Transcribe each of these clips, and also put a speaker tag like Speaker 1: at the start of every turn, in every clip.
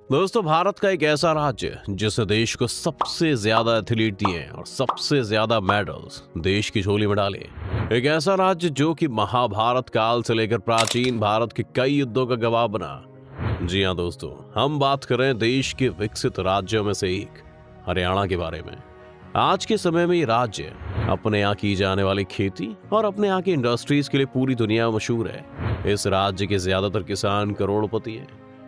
Speaker 1: दोस्तों, भारत का एक ऐसा राज्य जिसने देश को सबसे ज्यादा एथलीट दिए हैं और सबसे ज्यादा मेडल्स देश की झोली में डाले। एक ऐसा राज्य जो कि महाभारत काल से लेकर प्राचीन भारत के कई युद्धों का गवाह बना। जी हाँ दोस्तों, हम बात कर रहे हैं देश के विकसित राज्यों में से एक हरियाणा के बारे में। आज के समय में ये राज्य अपने यहाँ की जाने वाली खेती और अपने यहाँ की इंडस्ट्रीज के लिए पूरी दुनिया में मशहूर है। इस राज्य के ज्यादातर किसान करोड़पति हैं।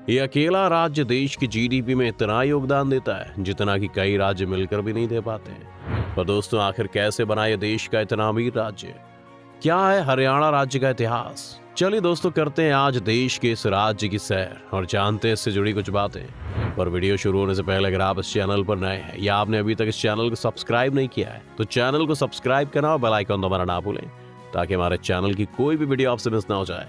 Speaker 1: ये अकेला राज्य देश की जीडीपी में इतना योगदान देता है जितना कि कई राज्य मिलकर भी नहीं दे पाते हैं। पर दोस्तों, आखिर कैसे बना ये देश का इतना अमीर राज्य? क्या है हरियाणा राज्य का इतिहास? चलिए दोस्तों, करते हैं आज देश के इस राज्य की सैर और जानते हैं इससे जुड़ी कुछ बातें। पर वीडियो शुरू होने से पहले अगर आप इस चैनल पर नए हैं या आपने अभी तक इस चैनल को सब्सक्राइब नहीं किया है तो चैनल को सब्सक्राइब करना और बेल आइकन दबाना ना भूलें ताकि हमारे चैनल की कोई भी वीडियो आपसे मिस ना हो जाए।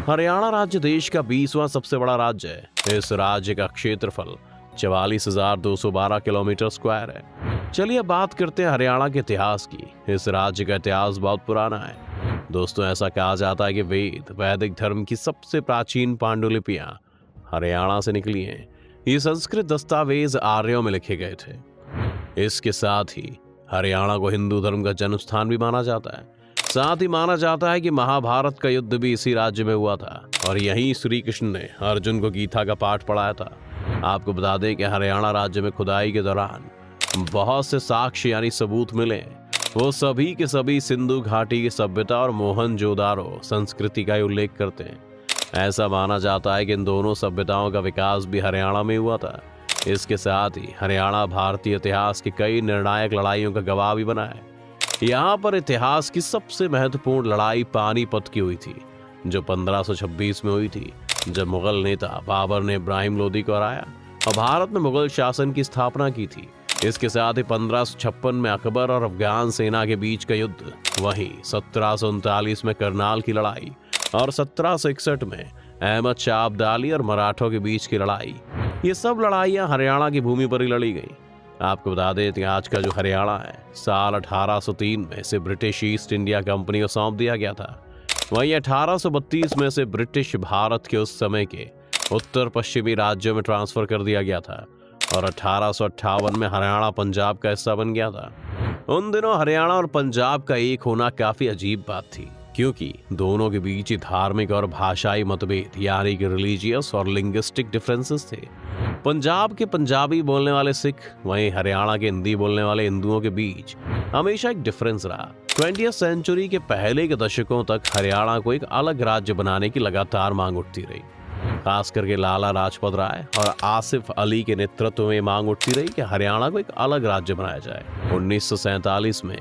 Speaker 1: हरियाणा राज्य देश का 20वां सबसे बड़ा राज्य है। इस राज्य का क्षेत्रफल 44,212 किलोमीटर स्क्वायर है। चलिए बात करते हैं हरियाणा के इतिहास की। इस राज्य का इतिहास बहुत पुराना है दोस्तों। ऐसा कहा जाता है कि वैदिक धर्म की सबसे प्राचीन पांडुलिपियां हरियाणा से निकली हैं। ये संस्कृत दस्तावेज आर्यों में लिखे गए थे। इसके साथ ही हरियाणा को हिंदू धर्म का जन्म स्थान भी माना जाता है। साथ ही माना जाता है कि महाभारत का युद्ध भी इसी राज्य में हुआ था और यहीं श्री कृष्ण ने अर्जुन को गीता का पाठ पढ़ाया था। आपको बता दें कि हरियाणा राज्य में खुदाई के दौरान बहुत से साक्ष्य यानी सबूत मिले। वो सभी के सभी सिंधु घाटी की सभ्यता और मोहनजोदारो संस्कृति का उल्लेख करते हैं। ऐसा माना जाता है कि इन दोनों सभ्यताओं का विकास भी हरियाणा में हुआ था। इसके साथ ही हरियाणा भारतीय इतिहास की कई निर्णायक लड़ाइयों का गवाह भी बना है। यहाँ पर इतिहास की सबसे महत्वपूर्ण लड़ाई पानीपत की हुई थी जो 1526 में हुई थी, जब मुगल नेता बाबर ने इब्राहिम लोदी को हराया और भारत में मुगल शासन की स्थापना की थी। इसके साथ ही 1556 में अकबर और अफगान सेना के बीच का युद्ध, वहीं 1739 में करनाल की लड़ाई और 1761 में अहमद शाह अब्दाली और मराठों के बीच की लड़ाई। ये सब लड़ाइयाँ हरियाणा की भूमि पर ही लड़ी गई। आपको बता दें कि आज का जो हरियाणा है साल 1803 में इसे ब्रिटिश ईस्ट इंडिया कंपनी को सौंप दिया गया था। वहीं 1832 में इसे ब्रिटिश भारत के उस समय के उत्तर पश्चिमी राज्यों में ट्रांसफर कर दिया गया था और 1858 में हरियाणा पंजाब का हिस्सा बन गया था। उन दिनों हरियाणा और पंजाब का एक होना काफी अजीब बात थी क्योंकि दोनों के बीच ही धार्मिक और भाषाई मतभेद यानी कि रिलीजियस और लिंग्विस्टिक डिफरेंसेस थे। पंजाब के पंजाबी बोलने वाले सिख, वहीं हरियाणा के हिंदी बोलने वाले हिंदुओं के बीच हमेशा एक डिफरेंस रहा। 20वीं सेंचुरी के पहले के दशकों तक हरियाणा को एक अलग राज्य बनाने की लगातार मांग उठती रही। खास करके लाला लाजपत राय और आसिफ अली के नेतृत्व में मांग उठती रही कि हरियाणा को एक अलग राज्य बनाया जाए। 1947 में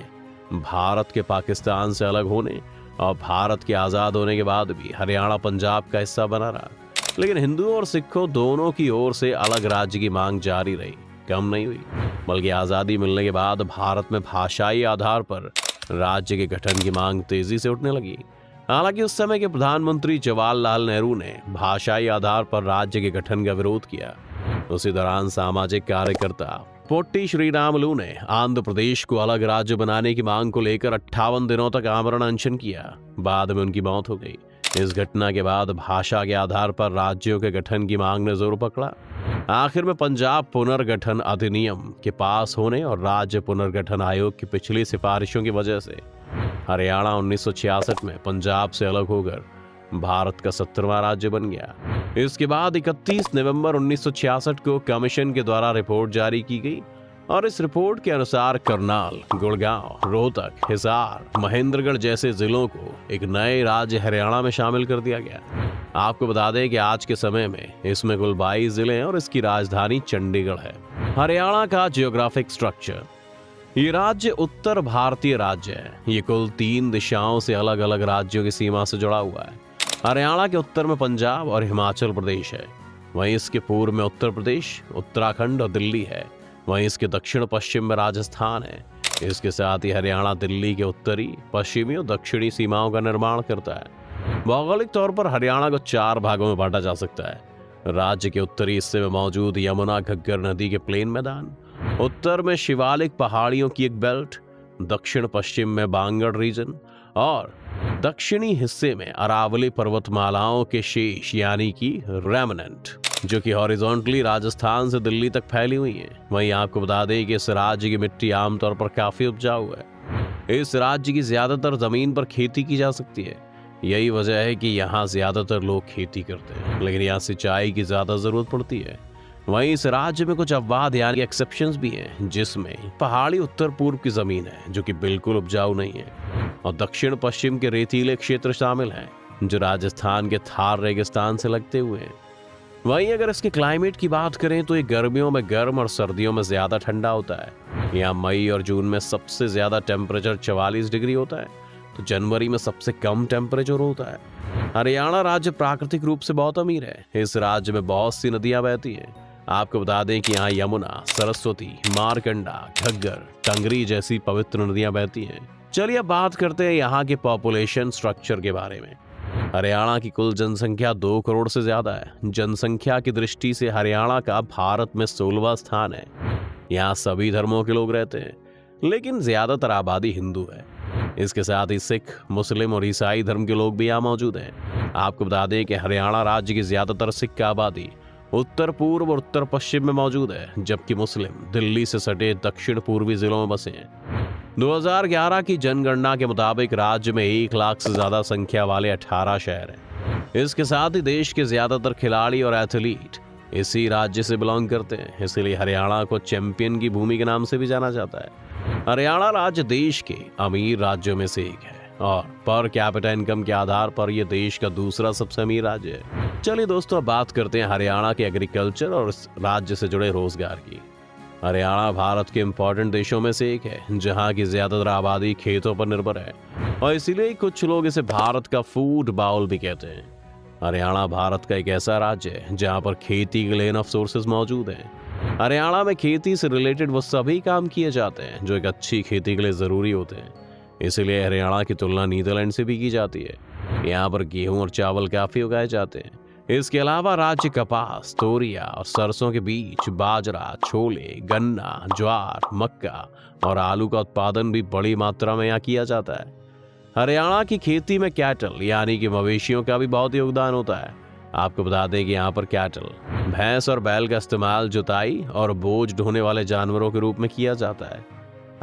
Speaker 1: भारत के पाकिस्तान से अलग होने और भारत के आज़ाद होने के बाद भी हरियाणा पंजाब का हिस्सा बना रहा, लेकिन हिंदुओं और सिखों दोनों की ओर से अलग राज्य की मांग जारी रही, कम नहीं हुई। बल्कि आज़ादी मिलने के बाद भारत में भाषाई आधार पर राज्य के गठन की मांग तेजी से उठने लगी। हालांकि उस समय के प्रधानमंत्री जवाहरलाल नेहरू ने भाषाई आधार पर राज्य के गठन का विरोध किया। उसी दौरान सामाजिक कार्यकर्ता पोट्टी श्रीरामुलु ने आंध्र प्रदेश को अलग राज्य बनाने की मांग को लेकर 58 दिनों तक आमरण अनशन किया। बाद में उनकी मौत हो गई। इस घटना के बाद भाषा के आधार पर राज्यों के गठन की मांग ने जोर पकड़ा। आखिर में पंजाब पुनर्गठन अधिनियम के पास होने और राज्य पुनर्गठन आयोग की पिछली सिफारिशों की वजह से हरियाणा 1966 में पंजाब से अलग होकर भारत का 17वां राज्य बन गया। इसके बाद 31 नवंबर 1966 को कमीशन के द्वारा रिपोर्ट जारी की गई और इस रिपोर्ट के अनुसार करनाल, गुड़गांव, रोहतक, हिसार, महेंद्रगढ़ जैसे जिलों को एक नए राज्य हरियाणा में शामिल कर दिया गया। आपको बता दें कि आज के समय में इसमें कुल 22 जिले हैं और इसकी राजधानी चंडीगढ़ है। हरियाणा का जियोग्राफिक स्ट्रक्चर। ये राज्य उत्तर भारतीय राज्य है। ये कुल 3 दिशाओं से अलग अलग राज्यों की सीमा से जुड़ा हुआ है। हरियाणा के उत्तर में पंजाब और हिमाचल प्रदेश है। वहीं इसके पूर्व में उत्तर प्रदेश, उत्तराखंड और दिल्ली है। वहीं इसके दक्षिण पश्चिम में राजस्थान है। इसके साथ ही हरियाणा दिल्ली के उत्तरी, पश्चिमी और दक्षिणी सीमाओं का निर्माण करता है। भौगोलिक तौर पर हरियाणा को 4 भागों में बांटा जा सकता है। राज्य के उत्तरी हिस्से में मौजूद यमुना घग्गर नदी के प्लेन मैदान, उत्तर में शिवालिक पहाड़ियों की एक बेल्ट, दक्षिण पश्चिम में बांगड़ रीजन और दक्षिणी हिस्से में अरावली पर्वतमालाओं के शेष यानी कि रेमनेंट। जो कि हॉरिजॉन्टली राजस्थान से दिल्ली तक फैली हुई है। वहीं आपको बता दें कि इस राज्य की मिट्टी आमतौर पर काफी उपजाऊ है। इस राज्य की ज्यादातर जमीन पर खेती की जा सकती है। यही वजह है कि यहाँ ज्यादातर लोग खेती करते हैं, लेकिन यहाँ सिंचाई की ज्यादा जरूरत पड़ती है। वहीं इस राज्य में कुछ अपवाद यानी एक्सेप्शंस भी हैं, जिसमें पहाड़ी उत्तर पूर्व की जमीन है जो कि बिल्कुल उपजाऊ नहीं है, और दक्षिण पश्चिम के रेतीले क्षेत्र शामिल हैं जो राजस्थान के थार रेगिस्तान से लगते हुए हैं। वहीं अगर इसके क्लाइमेट की बात करें तो ये गर्मियों में गर्म और सर्दियों में ज्यादा ठंडा होता है। यहाँ मई और जून में सबसे ज्यादा टेम्परेचर 44 डिग्री होता है, तो जनवरी में सबसे कम टेम्परेचर होता है। हरियाणा राज्य प्राकृतिक रूप से बहुत अमीर है। इस राज्य में बहुत सी नदियां बहती हैं। आपको बता दें कि यहाँ यमुना, सरस्वती, मारकंडा, घग्गर, टंगरी जैसी पवित्र नदियां बहती हैं। चलिए अब बात करते हैं यहाँ के पॉपुलेशन स्ट्रक्चर के बारे में। हरियाणा की कुल जनसंख्या 2 करोड़ से ज्यादा है। जनसंख्या की दृष्टि से हरियाणा का भारत में 16वां स्थान है। यहाँ सभी धर्मों के लोग रहते हैं, लेकिन ज्यादातर आबादी हिंदू है। इसके साथ ही सिख, मुस्लिम और ईसाई धर्म के लोग भी यहाँ मौजूद हैं। आपको बता दें कि हरियाणा राज्य की ज्यादातर सिख आबादी उत्तर पूर्व और उत्तर पश्चिम में मौजूद है, जबकि मुस्लिम दिल्ली से सटे दक्षिण पूर्वी जिलों में बसे हैं। 2011 की जनगणना के मुताबिक राज्य में 1 लाख से ज्यादा संख्या वाले 18 शहर हैं। इसके साथ ही देश के ज्यादातर खिलाड़ी और एथलीट इसी राज्य से बिलोंग करते हैं, इसलिए हरियाणा को चैंपियन की भूमि के नाम से भी जाना जाता है। हरियाणा राज्य देश के अमीर राज्यों में से एक है और पर कैपिटा इनकम के आधार पर यह देश का दूसरा सबसे अमीर राज्य है। चलिए दोस्तों, अब बात करते हैं हरियाणा के एग्रीकल्चर और इस राज्य से जुड़े रोजगार की। हरियाणा भारत के इम्पोर्टेंट देशों में से एक है जहां की ज्यादातर आबादी खेतों पर निर्भर है, और इसीलिए कुछ लोग इसे भारत का फूड बाउल भी कहते हैं। हरियाणा भारत का एक ऐसा राज्य है जहां पर खेती के लिए इनफ सोर्सेज मौजूद हैं। हरियाणा में खेती से रिलेटेड वो सभी काम किए जाते हैं जो एक अच्छी खेती के लिए जरूरी होते हैं। इसलिए हरियाणा की तुलना नीदरलैंड से भी की जाती है। यहाँ पर गेहूं और चावल काफी उगाए जाते हैं। इसके अलावा राज्य कपास, तोरिया और सरसों के बीज, बाजरा, छोले, गन्ना, ज्वार, मक्का और आलू का उत्पादन भी बड़ी मात्रा में यहाँ किया जाता है। हरियाणा की खेती में कैटल यानी कि मवेशियों का भी बहुत योगदान होता है। आपको बता दें कि यहाँ पर कैटल, भैंस और बैल का इस्तेमाल जुताई और बोझ ढोने वाले जानवरों के रूप में किया जाता है।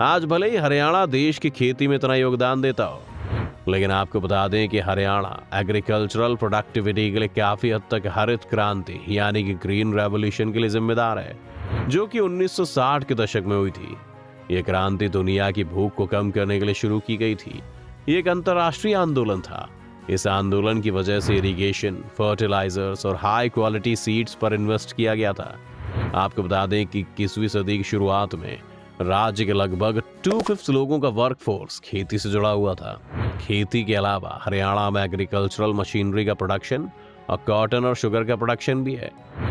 Speaker 1: आज भले ही हरियाणा देश की खेती में इतना योगदान देता हो, लेकिन आपको बता दें कि हरियाणा एग्रीकल्चरल प्रोडक्टिविटी के लिए काफी हद तक हरित क्रांति यानी कि ग्रीन रेवोल्यूशन के लिए जिम्मेदार है, जो कि 1960 के दशक में हुई थी। ये क्रांति दुनिया की भूख को कम करने के लिए शुरू की गई थी। ये एक अंतर्राष्ट्रीय आंदोलन था। इस आंदोलन की वजह से इरिगेशन, फर्टिलाइजर्स और हाई क्वालिटी सीड्स पर इन्वेस्ट किया गया था। आपको बता दें कि 21वीं सदी की शुरुआत में राज्य के लगभग 2/5 लोगों का वर्कफोर्स खेती से जुड़ा हुआ था। खेती के अलावा हरियाणा में एग्रीकल्चरल मशीनरी का प्रोडक्शन और कॉटन और शुगर का प्रोडक्शन भी है।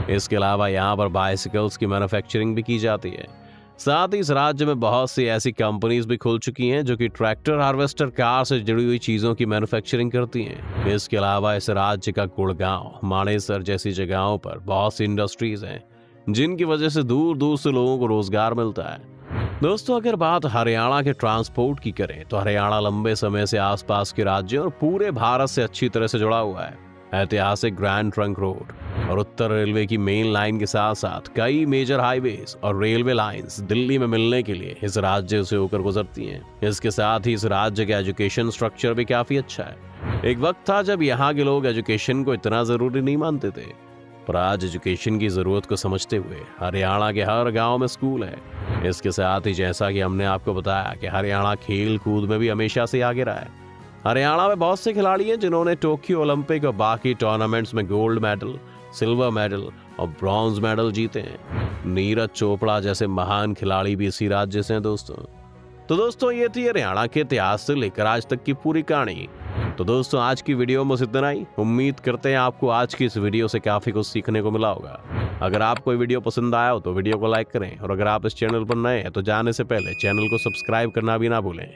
Speaker 1: इसके अलावा यहाँ पर बाइसिकल्स की मैन्युफैक्चरिंग भी की जाती है। साथ ही इस राज्य में बहुत सी ऐसी कंपनीज भी खुल चुकी हैं जो कि ट्रैक्टर, हार्वेस्टर, कार से जुड़ी हुई चीजों की मैन्युफैक्चरिंग करती हैं। इसके अलावा इस राज्य का गुड़गांव, मानेसर जैसी जगहों पर बहुत सी इंडस्ट्रीज हैं जिनकी वजह से दूर दूर से लोगों को रोजगार मिलता है। दोस्तों, अगर बात हरियाणा के ट्रांसपोर्ट की करें तो हरियाणा लंबे समय से आसपास के राज्यों और पूरे भारत से अच्छी तरह से जुड़ा हुआ है। ऐतिहासिक ग्रैंड ट्रंक रोड और उत्तर रेलवे की मेन लाइन के साथ साथ कई मेजर हाईवेज और रेलवे लाइंस दिल्ली में मिलने के लिए इस राज्य से होकर गुजरती हैं। इसके साथ ही इस राज्य का एजुकेशन स्ट्रक्चर भी काफी अच्छा है। एक वक्त था जब यहाँ के लोग एजुकेशन को इतना जरूरी नहीं मानते थे, पर आज एजुकेशन की जरूरत को समझते हुए हरियाणा के हर गांव में स्कूल है। इसके साथ ही जैसा कि हमने आपको बताया कि हरियाणा खेल कूद में भी हमेशा से आगे रहा है। हरियाणा में बहुत से खिलाड़ी हैं जिन्होंने टोक्यो ओलंपिक और बाकी टूर्नामेंट्स में गोल्ड मेडल, सिल्वर मेडल और ब्रॉन्ज मेडल जीते हैं। नीरज चोपड़ा जैसे महान खिलाड़ी भी इसी राज्य से हैं दोस्तों। तो दोस्तों, ये थी हरियाणा के इतिहास से लेकर आज तक की पूरी कहानी। तो दोस्तों, आज की वीडियो में इतना ही। उम्मीद करते हैं आपको आज की इस वीडियो से काफी कुछ सीखने को मिला होगा। अगर आपको ये वीडियो पसंद आया हो तो वीडियो को लाइक करें, और अगर आप इस चैनल पर नए हैं तो जाने से पहले चैनल को सब्सक्राइब करना भी ना भूलें।